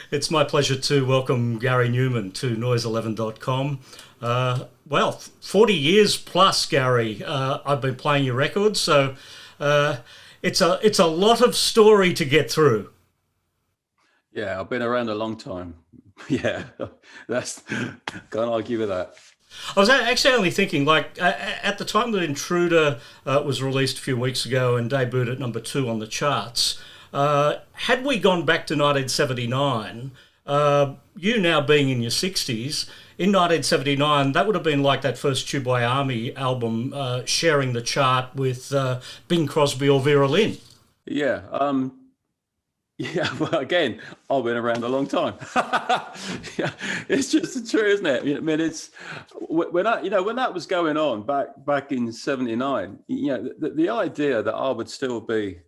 It's my pleasure to welcome Gary Numan to noise11.com. Well, 40 years plus, Gary. I've been playing your records, so uh, it's a lot of story to get through. Yeah, I've been around a long time. Yeah, that's can't argue with that. I was actually only thinking, like, at the time that Intruder was released a few weeks ago and debuted at number two on the charts, had we gone back to 1979, you now being in your 60s, in 1979, that would have been like that first Tubeway Army album sharing the chart with Bing Crosby or Vera Lynn. Yeah, yeah. Well, again, I've been around a long time. Yeah, it's just the truth, isn't it? I mean, it's when that was going on back in '79. The idea that I would still be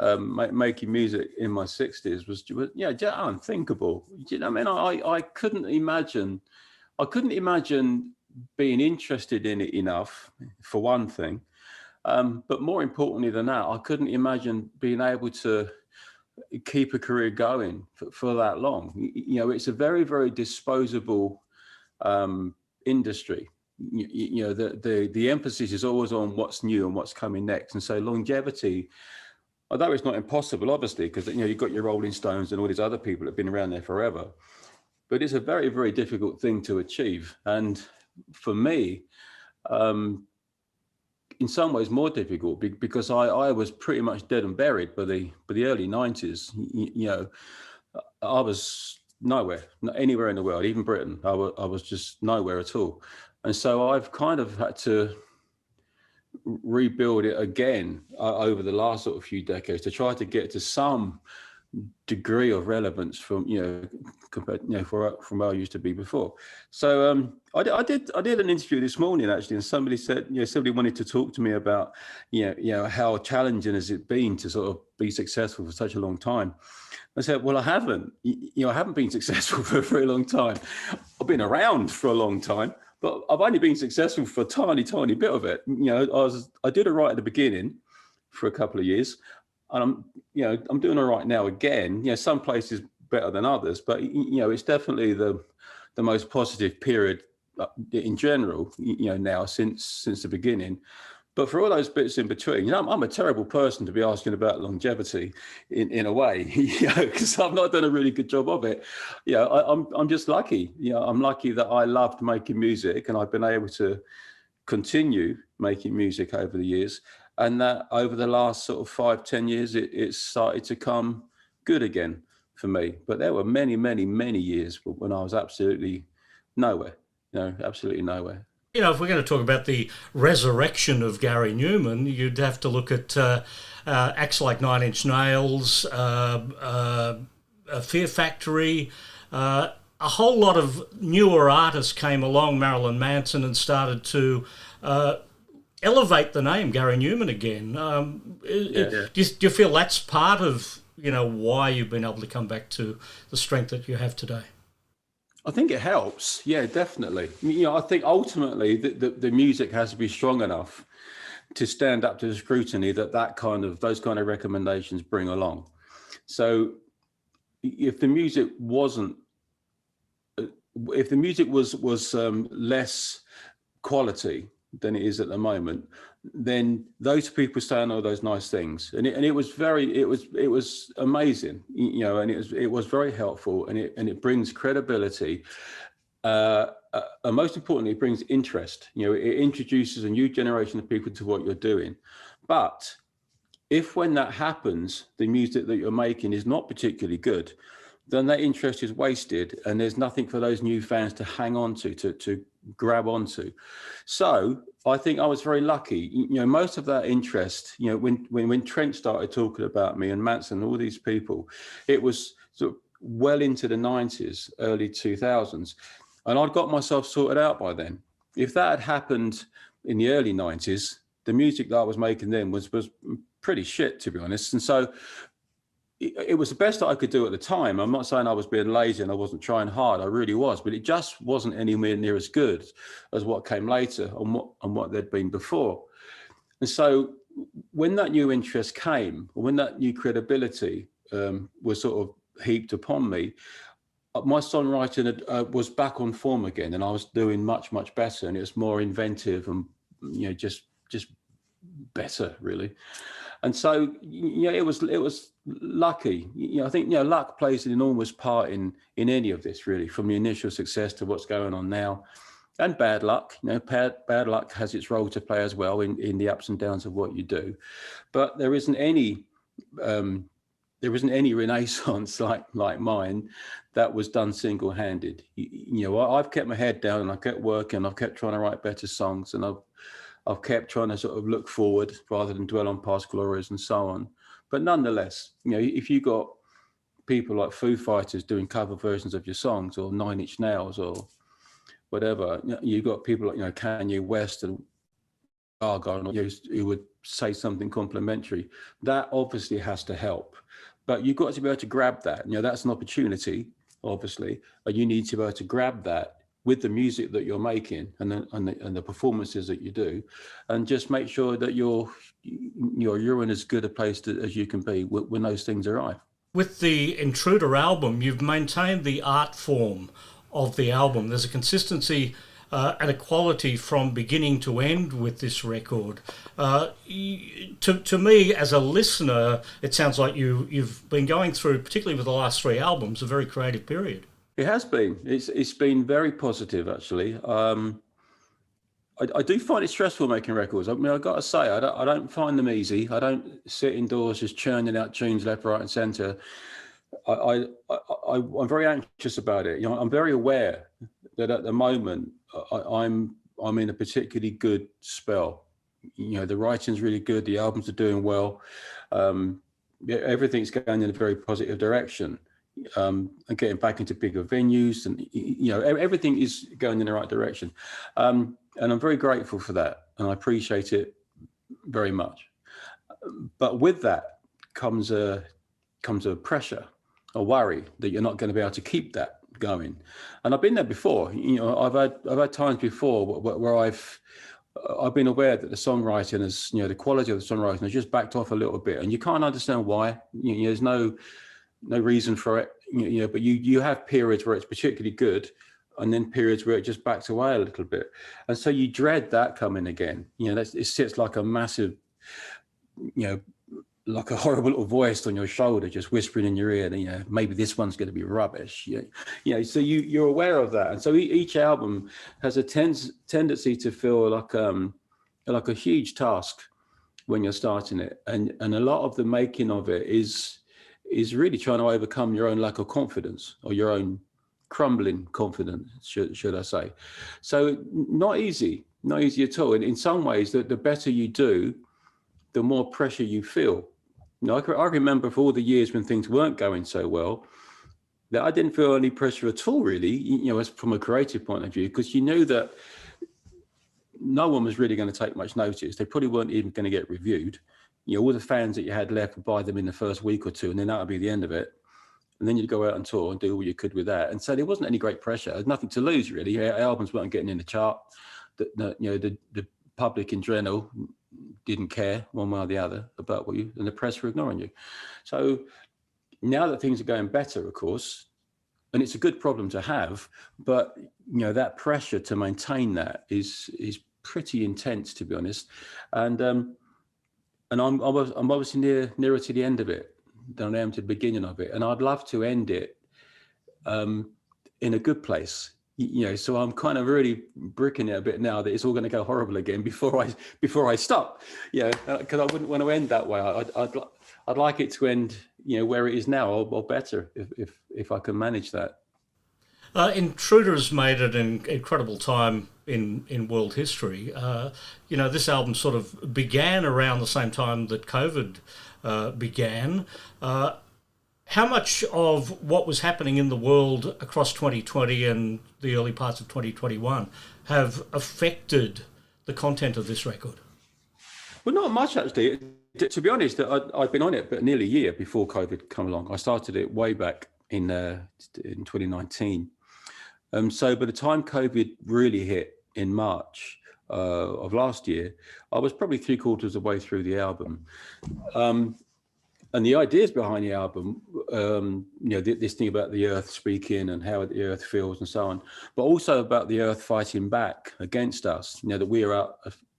making music in my 60s was just unthinkable. You know, what I mean, I couldn't imagine. I couldn't imagine being interested in it enough, for one thing. But more importantly than that, I couldn't imagine being able to keep a career going for that long. It's a very, very disposable industry. The emphasis is always on what's new and what's coming next. And so longevity, although it's not impossible, obviously, because you've got your Rolling Stones and all these other people that have been around there forever. But it's a very, very difficult thing to achieve. And for me, in some ways more difficult because I was pretty much dead and buried by the early 90s. I was nowhere, not anywhere in the world, even Britain. I was just nowhere at all. And so I've kind of had to rebuild it again over the last sort of few decades to try to get to some degree of relevance from compared from where I used to be before. So I did an interview this morning actually, and somebody said somebody wanted to talk to me about how challenging has it been to sort of be successful for such a long time. I said, well, I haven't. I haven't been successful for a very long time. I've been around for a long time, but I've only been successful for a tiny bit of it. I did it right at the beginning for a couple of years, and I'm doing all right now again. Some places better than others, but it's definitely the most positive period in general. Now since the beginning. But for all those bits in between, I'm a terrible person to be asking about longevity in a way, because I've not done a really good job of it. I'm just lucky. I'm lucky that I loved making music and I've been able to continue making music over the years, and that over the last sort of 5-10 years it started to come good again for me. But there were many years when I was absolutely nowhere, absolutely nowhere. If we're going to talk about the resurrection of Gary Newman, you'd have to look at acts like Nine Inch Nails, Fear Factory. A whole lot of newer artists came along, Marilyn Manson, and started to elevate the name Gary Newman again. Yeah. Do you feel that's part of why you've been able to come back to the strength that you have today? I think it helps. Yeah, definitely. I think ultimately the music has to be strong enough to stand up to the scrutiny those kind of recommendations bring along. So if the music wasn't, if the music was less quality than it is at the moment, then those people saying all those nice things, and it was amazing, and it was very helpful, and it brings credibility, and most importantly, it brings interest. It introduces a new generation of people to what you're doing. But if when that happens, the music that you're making is not particularly good, then that interest is wasted, and there's nothing for those new fans to hang on to grab onto. So I think I was very lucky. Most of that interest, when Trent started talking about me and Manson, all these people, it was sort of well into the 90s, early 2000s, and I'd got myself sorted out by then. If that had happened in the early 90s, the music that I was making then was pretty shit, to be honest. And so it was the best that I could do at the time. I'm not saying I was being lazy and I wasn't trying hard. I really was, but it just wasn't anywhere near as good as what came later and what there'd been before. And so when that new interest came, or when that new credibility was sort of heaped upon me, my songwriting was back on form again, and I was doing much better, and it was more inventive and just better really. And so it was lucky. I think luck plays an enormous part in any of this really, from the initial success to what's going on now. And bad luck, bad luck has its role to play as well in the ups and downs of what you do. But there isn't any renaissance like mine that was done single-handed. I've kept my head down and I kept working. I've kept trying to write better songs, and I've kept trying to sort of look forward rather than dwell on past glories and so on. But nonetheless, if you got people like Foo Fighters doing cover versions of your songs, or Nine Inch Nails, or whatever, you got people like Kanye West and Gaga who would say something complimentary. That obviously has to help, but you've got to be able to grab that. That's an opportunity, obviously, but you need to be able to grab that with the music that you're making and the performances that you do, and just make sure that you're in as good a place as you can be when those things arrive. With the Intruder album, you've maintained the art form of the album. There's a consistency and a quality from beginning to end with this record. To me, as a listener, it sounds like you've been going through, particularly with the last three albums, a very creative period. It has been. It's been very positive, actually. I do find it stressful making records. I mean, I've got to say, I don't find them easy. I don't sit indoors just churning out tunes left, right, and centre. I'm very anxious about it. I'm very aware that at the moment I'm in a particularly good spell. The writing's really good. The albums are doing well. Everything's going in a very positive direction. And getting back into bigger venues, and everything is going in the right direction. And I'm very grateful for that, and I appreciate it very much. But with that comes a pressure, a worry that you're not going to be able to keep that going. And I've been there before. I've had times before where I've been aware that the songwriting is, the quality of the songwriting has just backed off a little bit, and you can't understand why. There's no reason for it, but you have periods where it's particularly good, and then periods where it just backs away a little bit. And so you dread that coming again. It sits like a massive, like a horrible little voice on your shoulder, just whispering in your ear, maybe this one's going to be rubbish. So you're aware of that. And so each album has a tendency to feel like a huge task when you're starting it. And a lot of the making of it is really trying to overcome your own lack of confidence, or your own crumbling confidence, should I say. So not easy at all. And in some ways, the better you do, the more pressure you feel. I remember for all the years when things weren't going so well, that I didn't feel any pressure at all, really, as from a creative point of view, because you knew that no one was really going to take much notice. They probably weren't even going to get reviewed. All the fans that you had left would buy them in the first week or two, and then that would be the end of it. And then you'd go out on tour and do all you could with that. And so there wasn't any great pressure. There's nothing to lose, really. Albums weren't getting in the chart. The public in general didn't care one way or the other about what and the press were ignoring you. So now that things are going better, of course, and it's a good problem to have, but that pressure to maintain that is pretty intense, to be honest. And I'm obviously nearer to the end of it than I am to the beginning of it, and I'd love to end it in a good place. So I'm kind of really bricking it a bit now that it's all going to go horrible again before I stop. Because I wouldn't want to end that way. I'd like it to end, where it is now, or better, if I can manage that. Intruder has made it an incredible time in world history. This album sort of began around the same time that COVID began. How much of what was happening in the world across 2020 and the early parts of 2021 have affected the content of this record? Well, not much, actually. To be honest, I'd been on it but nearly a year before COVID came along. I started it way back in 2019. So by the time COVID really hit in March of last year, I was probably 3/4 of the way through the album. And the ideas behind the album, this thing about the earth speaking and how the earth feels and so on, but also about the earth fighting back against us, that we are,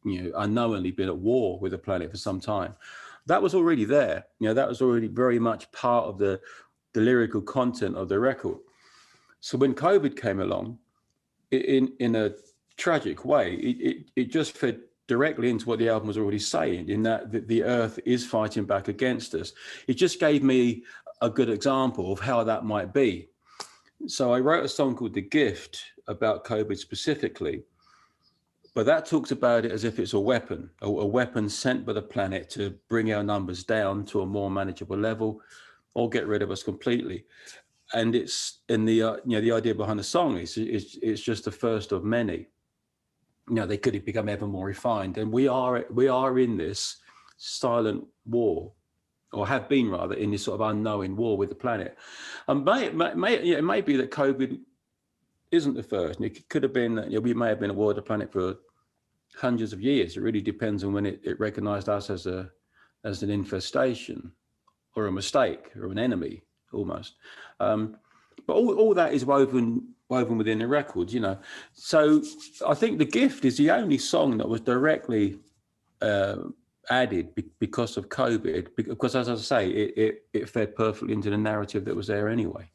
unknowingly been at war with the planet for some time. That was already there. That was already very much part of the lyrical content of the record. So when COVID came along, in a tragic way, it just fed directly into what the album was already saying, in that the earth is fighting back against us. It just gave me a good example of how that might be. So I wrote a song called The Gift about COVID specifically, but that talks about it as if it's a weapon sent by the planet to bring our numbers down to a more manageable level or get rid of us completely. And it's in the idea behind the song is it's just the first of many. They could become ever more refined, and we are in this silent war, or have been rather, in this sort of unknowing war with the planet. And it may be that COVID isn't the first. It could have been that we may have been at war with the planet for hundreds of years. It really depends on when it recognised us as an infestation, or a mistake, or an enemy, almost. But all that is woven within the records, So I think The Gift is the only song that was directly added because of COVID, because, as I say, it fed perfectly into the narrative that was there anyway.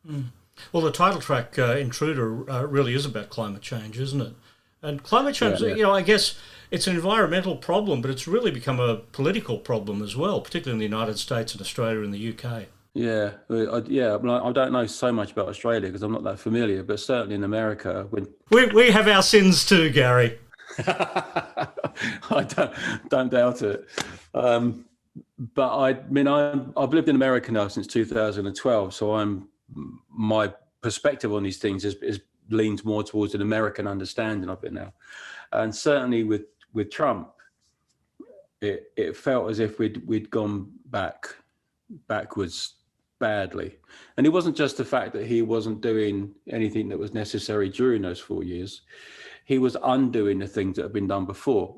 Mm. Well, the title track, Intruder, really is about climate change, isn't it? And climate change, I guess it's an environmental problem, but it's really become a political problem as well, particularly in the United States and Australia and the UK. Yeah. I don't know so much about Australia because I'm not that familiar, but certainly in America, when we have our sins too, Gary. I don't doubt it. But I've lived in America now since 2012, so my perspective on these things is leans more towards an American understanding of it now. And certainly with Trump, it felt as if we'd gone backwards badly. And it wasn't just the fact that he wasn't doing anything that was necessary during those 4 years. He was undoing the things that had been done before,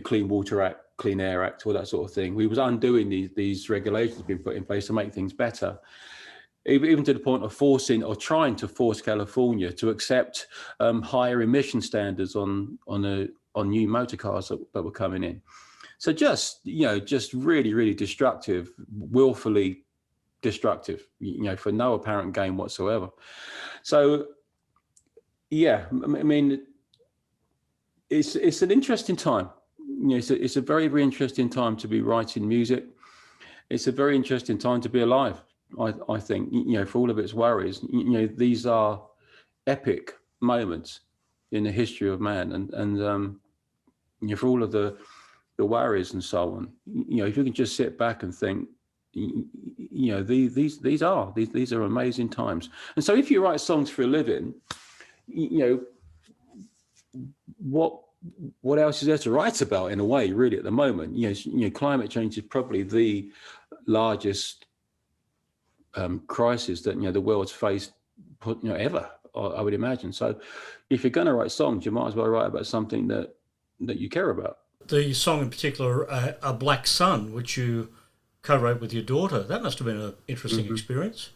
Clean Water Act, Clean Air Act, all that sort of thing. He was undoing these regulations being put in place to make things better, even to the point of trying to force California to accept higher emission standards on new motor cars that were coming in. So just really, really destructive, willfully destructive, for no apparent gain whatsoever. So, it's an interesting time. It's a very, very interesting time to be writing music. It's a very interesting time to be alive, I think, for all of its worries. These are epic moments in the history of man, and for all of the worries and so on, if you can just sit back and think, these are amazing times. And so if you write songs for a living, what else is there to write about, in a way, really, at the moment? Climate change is probably the largest crisis that the world's faced ever, I would imagine. So if you're going to write songs, you might as well write about something that you care about. The song in particular, A Black Sun, which you co-wrote with your daughter, that must have been an interesting experience.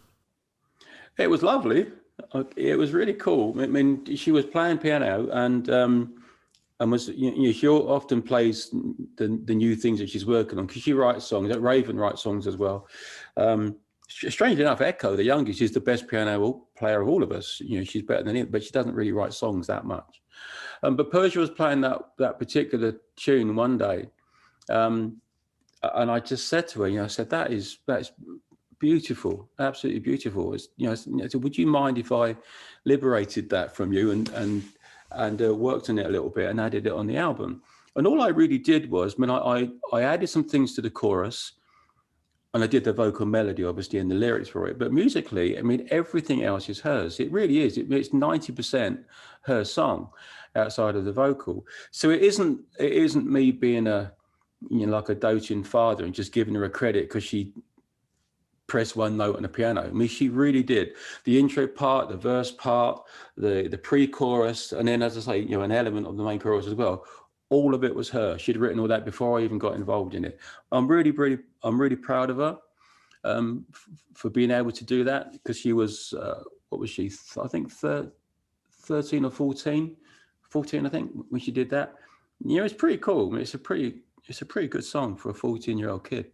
It was lovely. It was really cool. She was playing piano and was, she often plays the new things that she's working on, because she writes songs. Raven writes songs as well. Strangely enough, Echo, the youngest, is the best piano player of all of us. She's better than him, but she doesn't really write songs that much. But Persia was playing that particular tune one day, and I just said to her, I said, that's beautiful, absolutely beautiful. I said, would you mind if I liberated that from you and worked on it a little bit and added it on the album? And all I really did was, I added some things to the chorus, and I did the vocal melody, obviously, and the lyrics for it. But musically, everything else is hers. It really is. It's 90% her song, outside of the vocal. So it isn't me being like a doting father and just giving her a credit because she pressed one note on the piano. She really did. The intro part, the verse part, the pre-chorus, and then, as I say, an element of the main chorus as well. all of it was her. She'd written all that before I even got involved in it. I'm really proud of her for being able to do that, because she was, what was she? I think 13 or 14, I think, when she did that. You know, it's pretty cool. I mean, it's a pretty good song for a 14-year-old kid.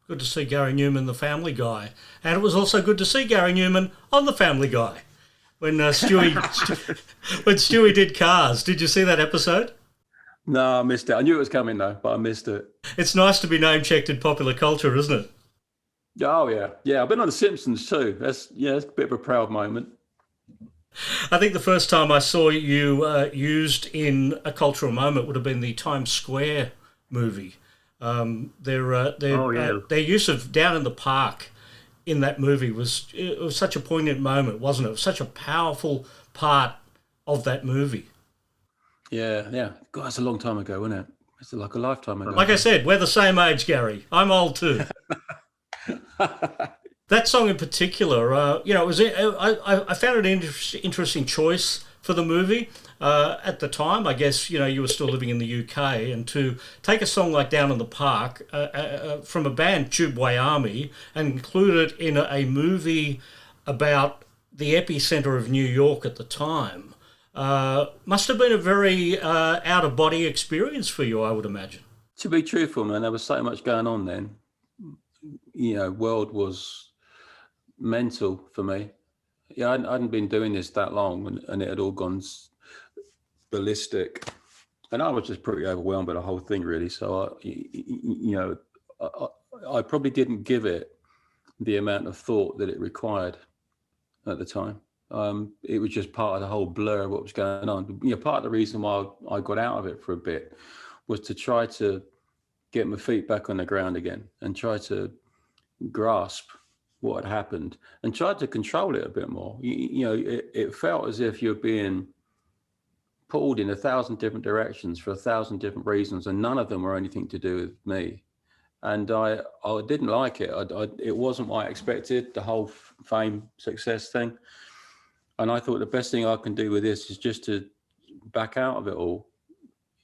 Good to see Gary Numan, the Family Guy. And it was also good to see Gary Numan on the Family Guy when Stewie did Cars. Did you see that episode? No, I missed it. I knew it was coming though, but I missed it. It's nice to be name-checked in popular culture, isn't it? Oh yeah. I've been on The Simpsons too. It's a bit of a proud moment. I think the first time I saw you used in a cultural moment would have been the Times Square movie. Their use of Down in the Park in that movie was such a poignant moment, wasn't it? It was such a powerful part of that movie. Yeah. God, that's a long time ago, wasn't it? It's like a lifetime ago. Like I said, we're the same age, Gary. I'm old too. That song in particular, it was. I found it an interesting choice for the movie. At the time, I guess, you were still living in the UK, and to take a song like Down in the Park from a band, Tubeway Army, and include it in a movie about the epicenter of New York at the time, must have been a very out-of-body experience for you, I would imagine. To be truthful, man, there was so much going on then. World was mental for me. I hadn't been doing this that long, and it had all gone ballistic, and I was just pretty overwhelmed by the whole thing, really. So I probably didn't give it the amount of thought that it required at the time. It was just part of the whole blur of what was going on. Part of the reason why I got out of it for a bit was to try to get my feet back on the ground again and try to grasp what had happened and try to control it a bit more. It felt as if you're being pulled in 1,000 different directions for 1,000 different reasons, and none of them were anything to do with me. And I didn't like it. It wasn't what I expected, the whole fame, success thing. And I thought the best thing I can do with this is just to back out of it all.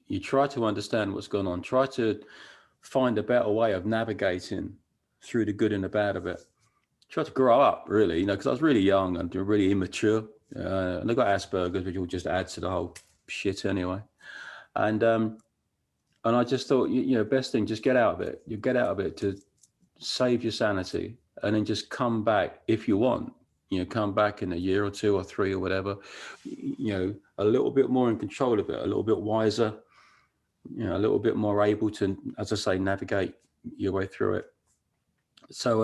You try to understand what's going on, try to find a better way of navigating through the good and the bad of it. Try to grow up, really, because I was really young and really immature. And I got Asperger's, which will just add to the whole shit anyway. And I just thought, best thing, just get out of it. You get out of it to save your sanity, and then just come back if you want. Come back in a year or 2 or 3 or whatever. A little bit more in control of it, a little bit wiser. A little bit more able to, as I say, navigate your way through it. So,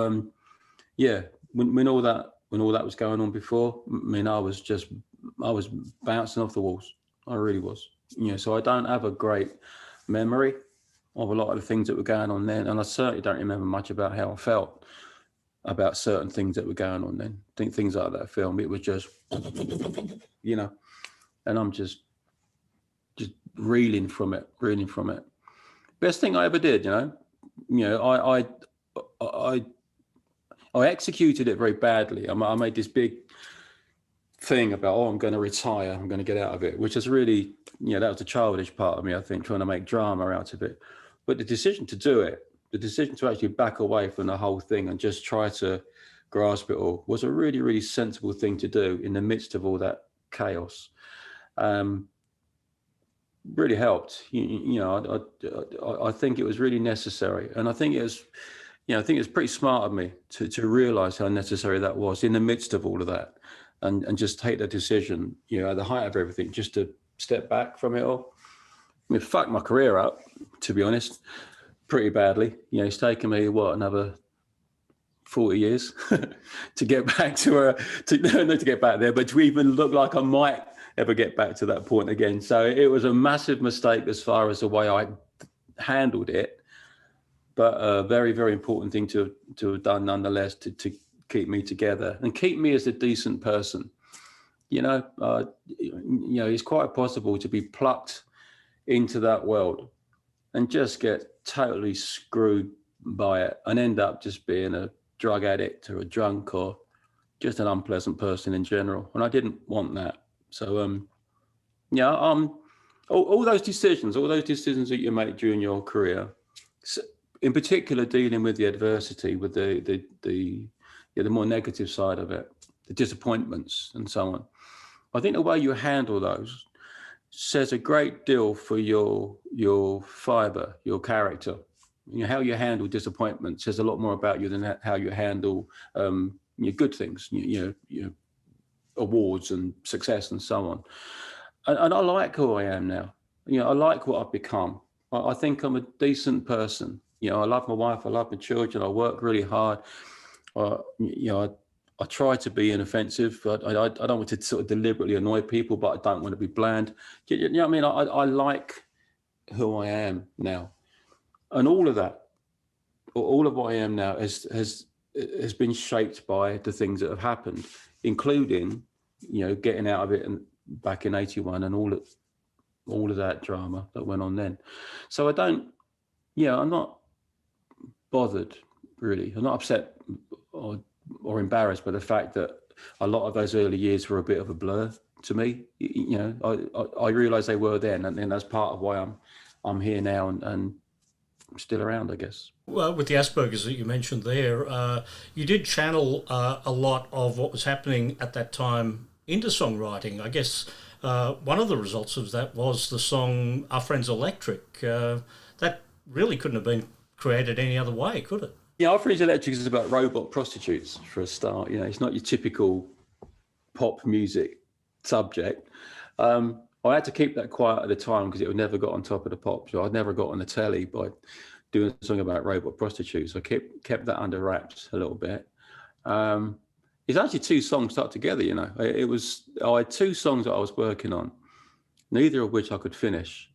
when all that was going on before, I was bouncing off the walls. I really was. So I don't have a great memory of a lot of the things that were going on then, and I certainly don't remember much about how I felt about certain things that were going on then. I think things like that film, it was just, and I'm just reeling from it. Best thing I ever did, I executed it very badly. I made this big thing about, I'm going to retire, I'm going to get out of it, which is really, that was the childish part of me, I think, trying to make drama out of it. But the decision to do it, the decision to actually back away from the whole thing and just try to grasp it all, was a really, really sensible thing to do in the midst of all that chaos. Really helped. I think it was really necessary, and I think it was, pretty smart of me to realize how necessary that was in the midst of all of that, and just take the decision, at the height of everything, just to step back from it all. It fucked my career up, to be honest, pretty badly. It's taken me another 40 years to get back to get back there, but to even look like I might ever get back to that point again. So it was a massive mistake as far as the way I handled it, but a very, very important thing to have done nonetheless, to keep me together and keep me as a decent person. It's quite possible to be plucked into that world and just get totally screwed by it and end up just being a drug addict or a drunk or just an unpleasant person in general. And I didn't want that. So, all those decisions that you make during your career, in particular dealing with the adversity, with the more negative side of it, the disappointments and so on. I think the way you handle those says a great deal for your fiber, your character. How you handle disappointment says a lot more about you than how you handle your good things, your awards and success and so on. And I like who I am now. I like what I've become. I think I'm a decent person. I love my wife. I love my children. I work really hard. I try to be inoffensive, but I don't want to sort of deliberately annoy people, but I don't want to be bland. You know what I mean? I like who I am now. And all of that, all of what I am now has been shaped by the things that have happened, including, getting out of it and back in 81 and all of that drama that went on then. So I'm not bothered really. I'm not upset or embarrassed by the fact that a lot of those early years were a bit of a blur to me. I realized they were then, and that's part of why I'm here now and I'm still around, I guess. Well, with the Asperger's that you mentioned there, you did channel a lot of what was happening at that time into songwriting. I guess one of the results of that was the song Our Friends Electric. That really couldn't have been created any other way, could it? Yeah, Our Friends Electric is about robot prostitutes for a start. It's not your typical pop music subject. I had to keep that quiet at the time because it would never got on top of the pop. So I'd never got on the telly by doing a song about robot prostitutes. I kept that under wraps a little bit. It's actually two songs stuck together, I had two songs that I was working on, neither of which I could finish.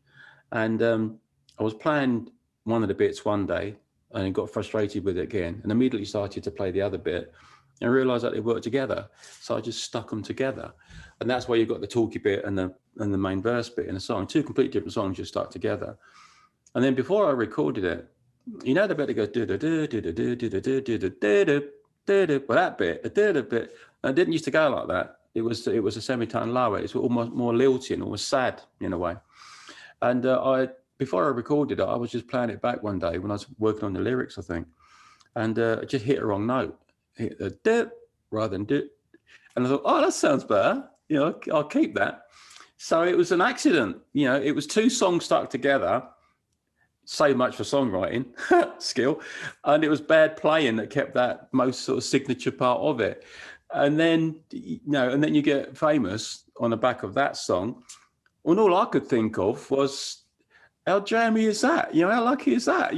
And I was playing one of the bits one day and got frustrated with it again and immediately started to play the other bit and realized that they worked together. So I just stuck them together. And that's why you've got the talky bit and the main verse bit in a song, two completely different songs just stuck together. And then before I recorded it, the bit that goes well, that bit, and it didn't used to go like that. It was a semitone lower. It's almost more lilting, almost sad in a way. And before I recorded it, I was just playing it back one day when I was working on the lyrics, I think, and I just hit a wrong note, hit the dip rather than dip, and I thought, oh, that sounds better. I'll keep that. So it was an accident. It was two songs stuck together. So much for songwriting skill, and it was bad playing that kept that most sort of signature part of it. And then and then you get famous on the back of that song. And all I could think of was, how jammy is that? How lucky is that?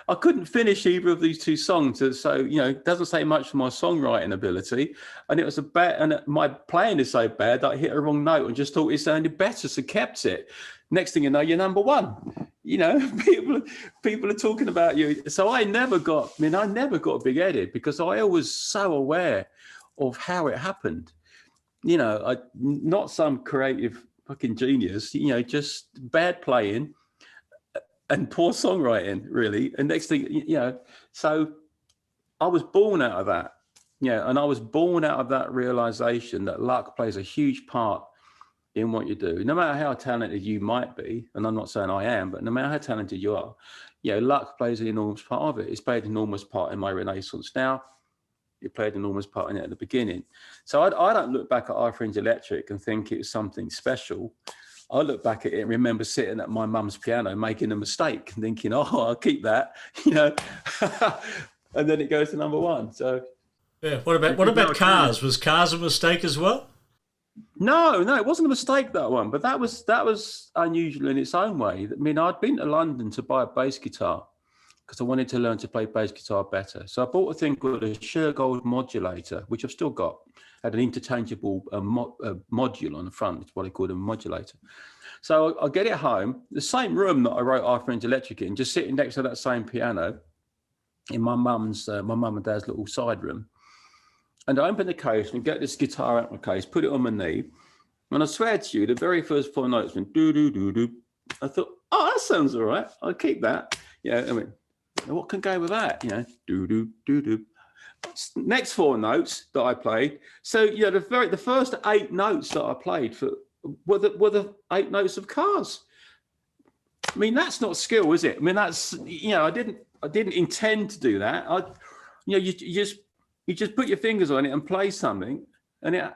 I couldn't finish either of these two songs. So, it doesn't say much for my songwriting ability. And it was and my playing is so bad that I hit a wrong note and just thought it sounded better, so kept it. Next thing you know, you're number one. People are talking about you. So I never got big-headed because I was so aware of how it happened. I not some creative fucking genius, just bad playing and poor songwriting, really. And next thing, so I was born out of that. And I was born out of that realization that luck plays a huge part in what you do. No matter how talented you might be, and I'm not saying I am, but no matter how talented you are, luck plays an enormous part of it. It's played an enormous part in my renaissance now. It played an enormous part in it at the beginning. So I don't look back at Our Friends Electric and think it was something special. I look back at it and remember sitting at my mum's piano making a mistake and thinking, oh, I'll keep that, and then it goes to number one. So yeah. What about Cars? Was Cars a mistake as well? No, it wasn't a mistake, that one, but that was unusual in its own way. I mean, I'd been to London to buy a bass guitar because I wanted to learn to play bass guitar better. So I bought a thing called a Shergold modulator, which I've still got. Had an interchangeable module on the front. It's what I call a modulator. So I get it home, the same room that I wrote Our Friends Electric in, just sitting next to that same piano in my mum and dad's little side room. And I open the case and get this guitar out of my case, put it on my knee. And I swear to you, the very first four notes went do-do-do-do. I thought, oh, that sounds all right. I'll keep that. I mean, what can go with that? Do-do-do-do. Next four notes that I played. So, the first 8 notes that I played for were the 8 notes of Cars. I mean, that's not skill, is it? I mean, that's, I didn't intend to do that. You just put your fingers on it and play something, and it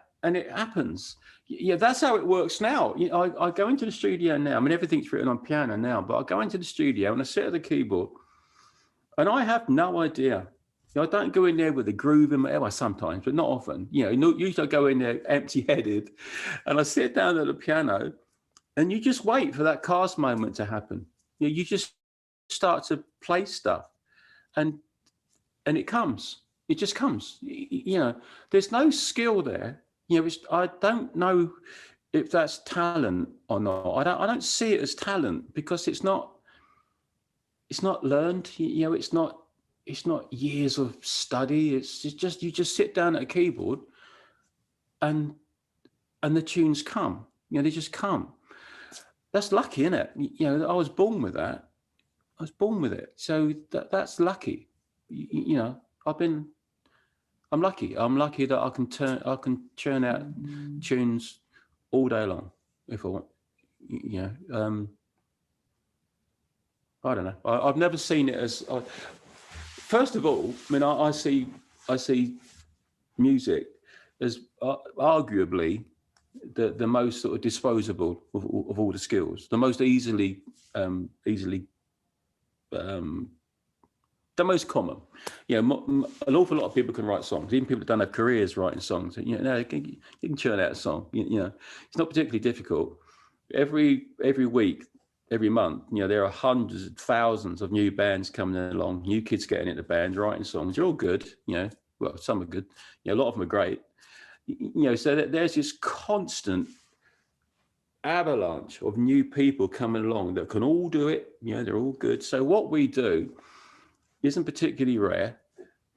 happens. Yeah, that's how it works now. I go into the studio now. I mean, everything's written on piano now, but I go into the studio and I sit at the keyboard, and I have no idea. I don't go in there with a groove in my head. Well, sometimes, but not often. Usually I go in there empty-headed, and I sit down at the piano, and you just wait for that Cars moment to happen. You just start to play stuff, and it comes. It just comes. There's no skill there. I don't know if that's talent or not. I don't see it as talent, because it's not learned. It's not years of study. It's just you just sit down at a keyboard, and the tunes come. They just come. That's lucky, isn't it? I was born with that. I was born with it. So that's lucky. I'm lucky. I'm lucky that I can churn out tunes all day long if I want. I don't know. I've never seen it as. First of all, I mean, I see music as arguably the most sort of disposable of all the skills, the most easily the most common. An awful lot of people can write songs. Even people that don't have careers writing songs. You can churn out a song. It's not particularly difficult. Every week, every month, there are hundreds of thousands of new bands coming along, new kids getting into bands, writing songs. They're all good. Well, some are good. A lot of them are great. So there's this constant avalanche of new people coming along that can all do it. They're all good. So what we do isn't particularly rare,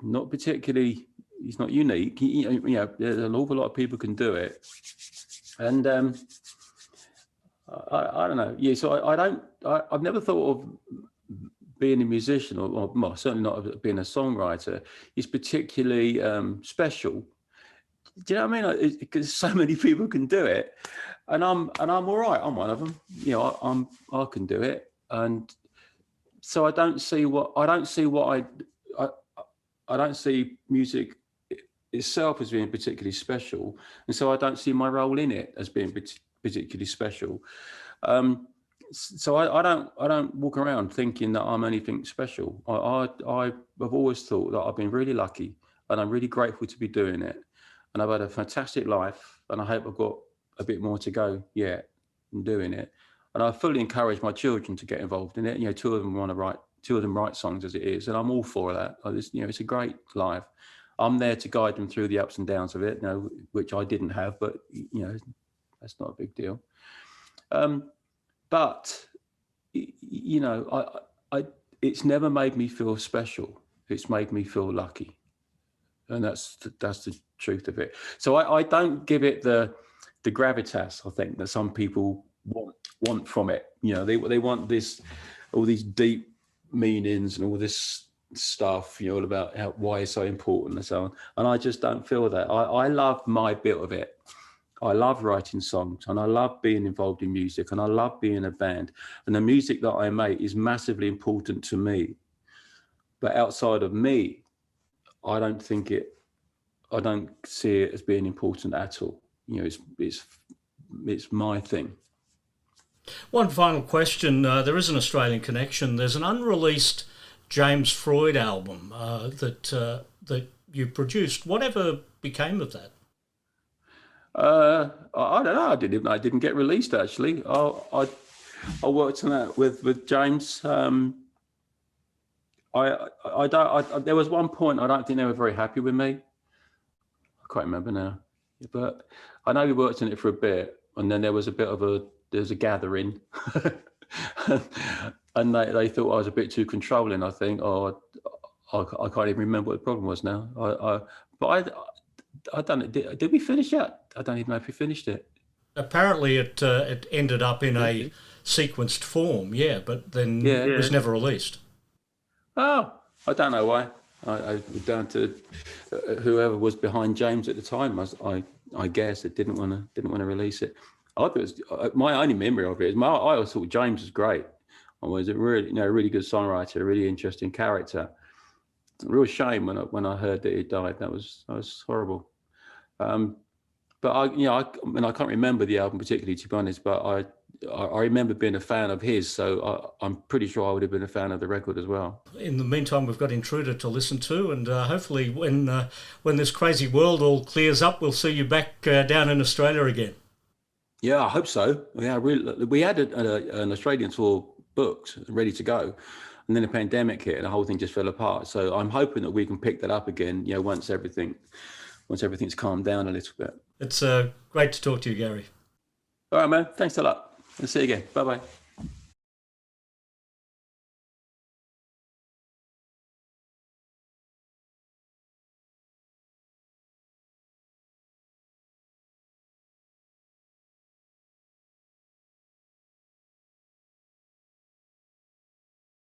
not particularly. It's not unique. There's an awful lot of people can do it, and I don't know. Yeah, so I've never thought of being a musician, or certainly not being a songwriter, is particularly special. Do you know what I mean? Because so many people can do it, and I'm all right. I'm one of them. I can do it, and so I don't see music itself as being particularly special, and so I don't see my role in it as being particularly special. So I don't walk around thinking that I'm anything special. I've always thought that I've been really lucky, and I'm really grateful to be doing it. And I've had a fantastic life, and I hope I've got a bit more to go yet in doing it. And I fully encourage my children to get involved in it. Two of them write songs as it is, and I'm all for that. It's a great life. I'm there to guide them through the ups and downs of it, which I didn't have, but that's not a big deal. But it's never made me feel special. It's made me feel lucky, and that's the truth of it. So I don't give it the gravitas, I think, that some people want from it. They want all these deep meanings and all this stuff, all about why it's so important and so on. And I just don't feel that. I love my bit of it. I love writing songs, and I love being involved in music, and I love being in a band. And the music that I make is massively important to me. But outside of me, I don't see it as being important at all. It's my thing. One final question. There is an Australian connection. There's an unreleased James Freud album that you produced. Whatever became of that? I don't know. I didn't get released, actually. I worked on that with James. There was one point I don't think they were very happy with me. I can't remember now, but I know we worked on it for a bit, and then there was a gathering, and they thought I was a bit too controlling, I think. I can't even remember what the problem was now. I don't. Did we finish it? I don't even know if we finished it. Apparently, it ended up in a sequenced form, but then it was never released. Oh, I don't know why. I down to whoever was behind James at the time. I guess it didn't want to release it. I thought it was, my only memory of it is I always thought James was great. I was a really, really good songwriter, a really interesting character. A real shame when I heard that he died. That was horrible. But I can't remember the album particularly, to be honest. But I remember being a fan of his, so I'm pretty sure I would have been a fan of the record as well. In the meantime, we've got Intruder to listen to, and hopefully, when this crazy world all clears up, we'll see you back down in Australia again. Yeah, I hope so. Yeah, we had an Australian tour booked, ready to go, and then the pandemic hit, and the whole thing just fell apart. So I'm hoping that we can pick that up again. Once everything's calmed down a little bit. It's great to talk to you, Gary. All right, man. Thanks a lot. I'll see you again. Bye-bye.